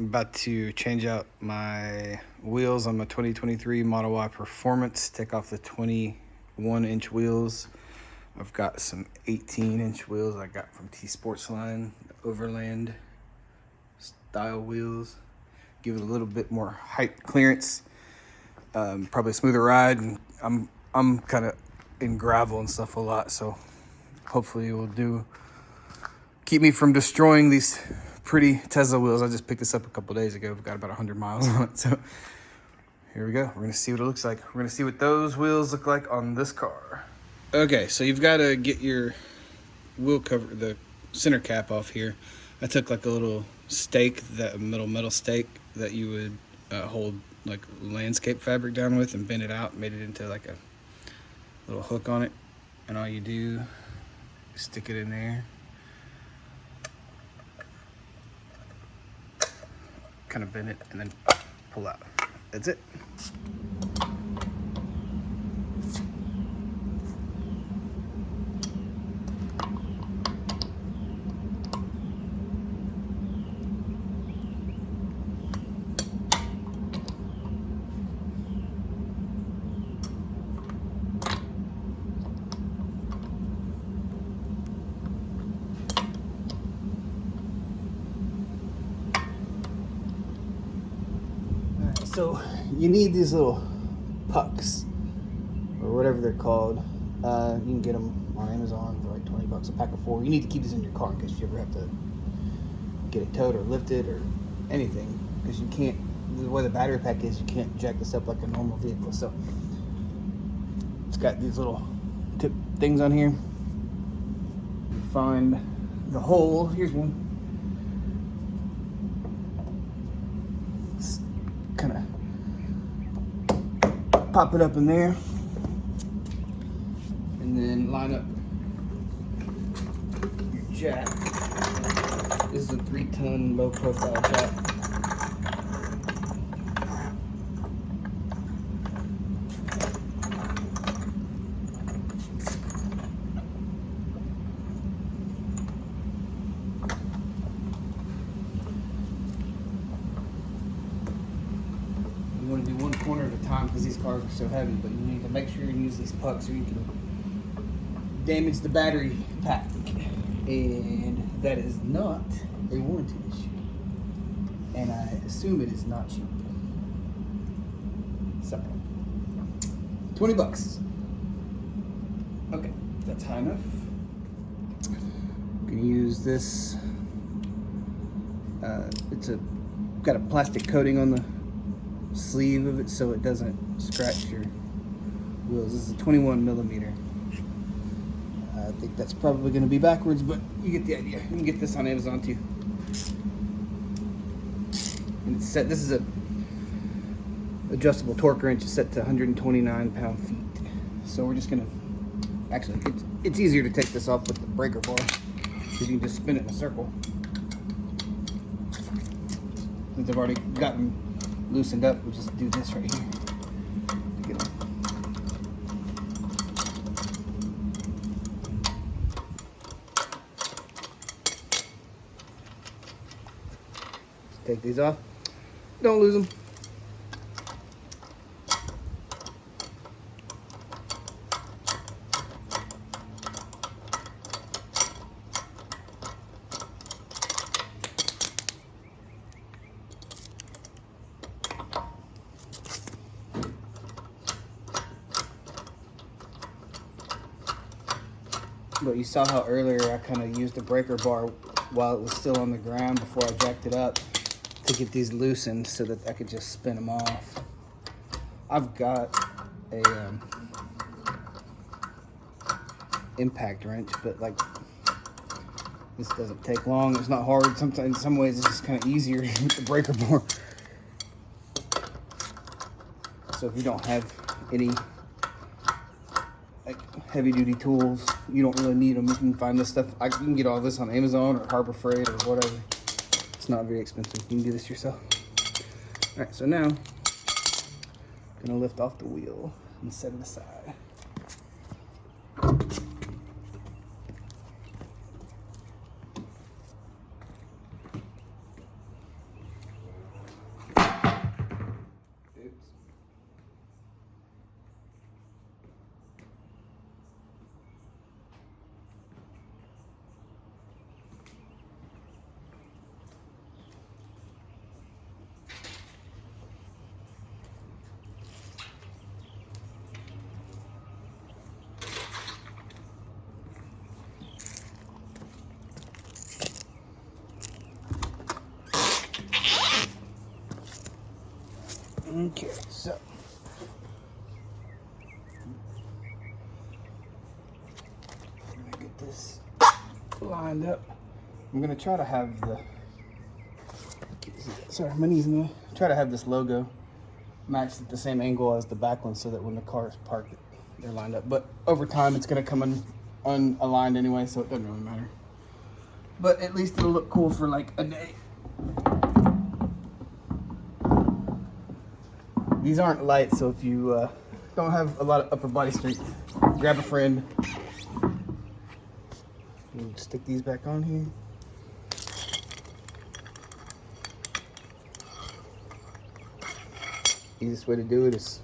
about to change out my wheels on my 2023 Model Y Performance. Take off the 21-inch wheels. I've got some 18-inch wheels I got from Tsportine, Overland style wheels. Give it a little bit more height clearance. Probably a smoother ride. And I'm kind of in gravel and stuff a lot, so hopefully it will keep me from destroying these pretty Tesla wheels. I just picked this up a couple days ago. We've got about 100 miles on it, so here we go. We're gonna see what it looks like. We're gonna see what those wheels look like on this car. Okay, so you've got to get your wheel cover, the center cap off here. I took like a little stake, that metal stake that you would hold like landscape fabric down with, and bend it out, made it into like a little hook on it. And all you do is stick it in there, kind of bend it, and then pull out. That's it. So you need these little pucks, or whatever they're called. You can get them on Amazon for like 20 bucks a pack of 4. You need to keep this in your car in case you ever have to get it towed or lifted or anything, because you can't, the way the battery pack is, you can't jack this up like a normal vehicle. So it's got these little tip things on here. You find the hole. Here's one. Kind of pop it up in there, and then line up your jack. This is a 3-ton low profile jack. You want to do one corner at a time because these cars are so heavy, but you need to make sure you use these pucks or you can damage the battery pack. And that is not a warranty issue. And I assume it is not cheap. So, 20 bucks. Okay, that's high enough. I'm gonna use this. It's got a plastic coating on the sleeve of it so it doesn't scratch your wheels. This is a 21 millimeter. I think that's probably going to be backwards, but you get the idea. You can get this on Amazon too. And it's set. This is a adjustable torque wrench. It's set to 129 pound-feet. So we're just going to, actually, it's easier to take this off with the breaker bar because you can just spin it in a circle. Since I've already gotten loosened up, we'll just do this right here. Get it. Take these off. Don't lose them. But you saw how earlier I kind of used the breaker bar while it was still on the ground before I jacked it up to get these loosened so that I could just spin them off. I've got a impact wrench, but like this doesn't take long. It's not hard. Sometimes, in some ways, it's just kind of easier with the breaker bar. So if you don't have any like heavy duty tools, you don't really need them. You can find this stuff. You can get all this on Amazon or Harbor Freight or whatever. It's not very expensive. You can do this yourself. All right, so now I'm gonna lift off the wheel and set it aside. Okay, so I'm gonna get this lined up. I'm gonna try to have the, sorry, my knees in the way. Try to have this logo matched at the same angle as the back one so that when the car is parked, they're lined up. But over time, it's gonna come unaligned anyway, so it doesn't really matter. But at least it'll look cool for like a day. These aren't light, so if you don't have a lot of upper body strength, grab a friend. We'll stick these back on here. Easiest way to do it is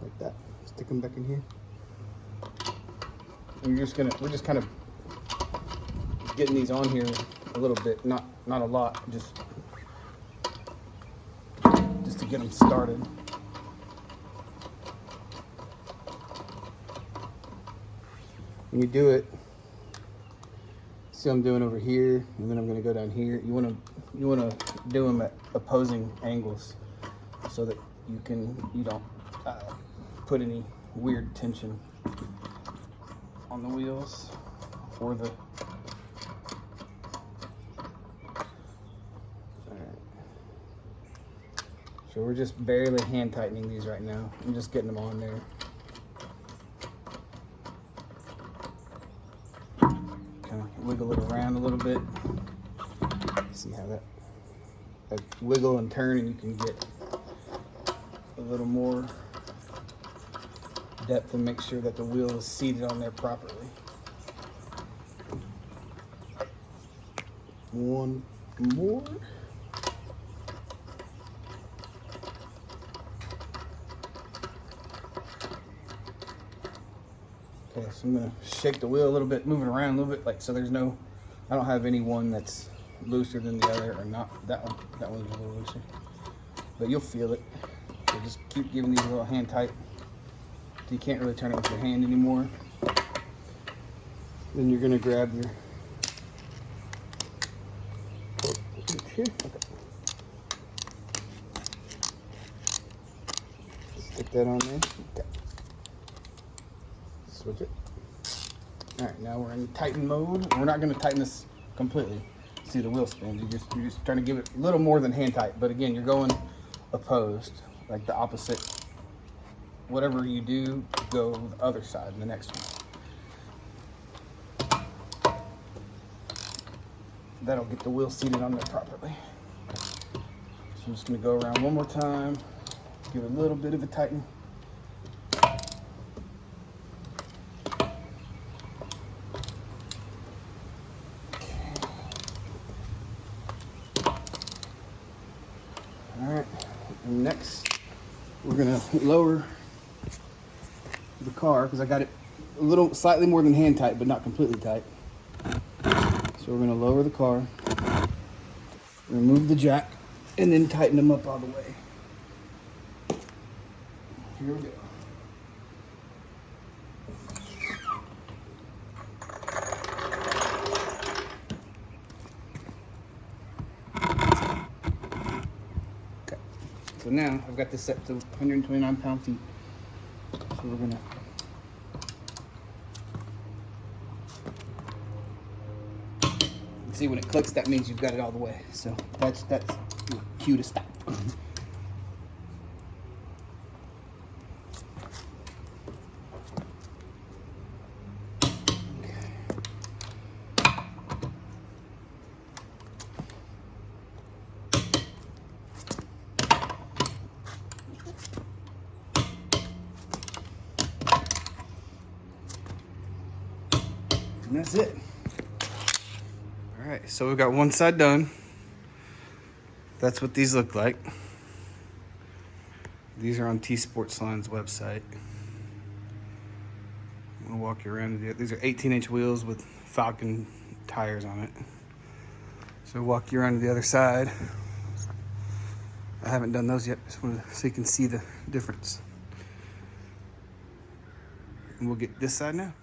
like that. Stick them back in here. And we're just kind of getting these on here a little bit, not a lot, just to get them started. When you do it, see what I'm doing over here, and then I'm going to go down here. You want to do them at opposing angles so that you don't put any weird tension on the wheels or the. Alright. So we're just barely hand tightening these right now. I'm just getting them on there. Kind of wiggle it around a little bit. See how that wiggle and turn, and you can get a little more depth and make sure that the wheel is seated on there properly. One more. Okay, so I'm gonna shake the wheel a little bit, move it around a little bit, like so there's no, I don't have any one that's looser than the other, or not. That one's a little looser, but you'll feel it. So just keep giving these a little hand tight. You can't really turn it with your hand anymore. Then you're gonna grab your here. Okay. Stick that on there. Okay. Switch it. All right, now we're in tighten mode. We're not gonna tighten this completely. See the wheel spins. You're just trying to give it a little more than hand tight. But again, you're going opposed, like the opposite. Whatever you do, go the other side in the next one. That'll get the wheel seated on there properly. So I'm just gonna go around one more time, give it a little bit of a tighten. All right, and next we're gonna lower the car because I got it a little slightly more than hand tight, but not completely tight. So we're gonna lower the car, remove the jack, and then tighten them up all the way. Here we go. Okay. So now I've got this set to 129 pound-feet. So we're gonna see when it clicks, that means you've got it all the way. So that's your cue to stop. And that's it. All right, so we've got one side done. That's what these look like. These are on Tsportine's website. I'm gonna walk you around. These are 18-inch wheels with Falcon tires on it. So walk you around to the other side. I haven't done those yet, just wanted so you can see the difference. And we'll get this side now.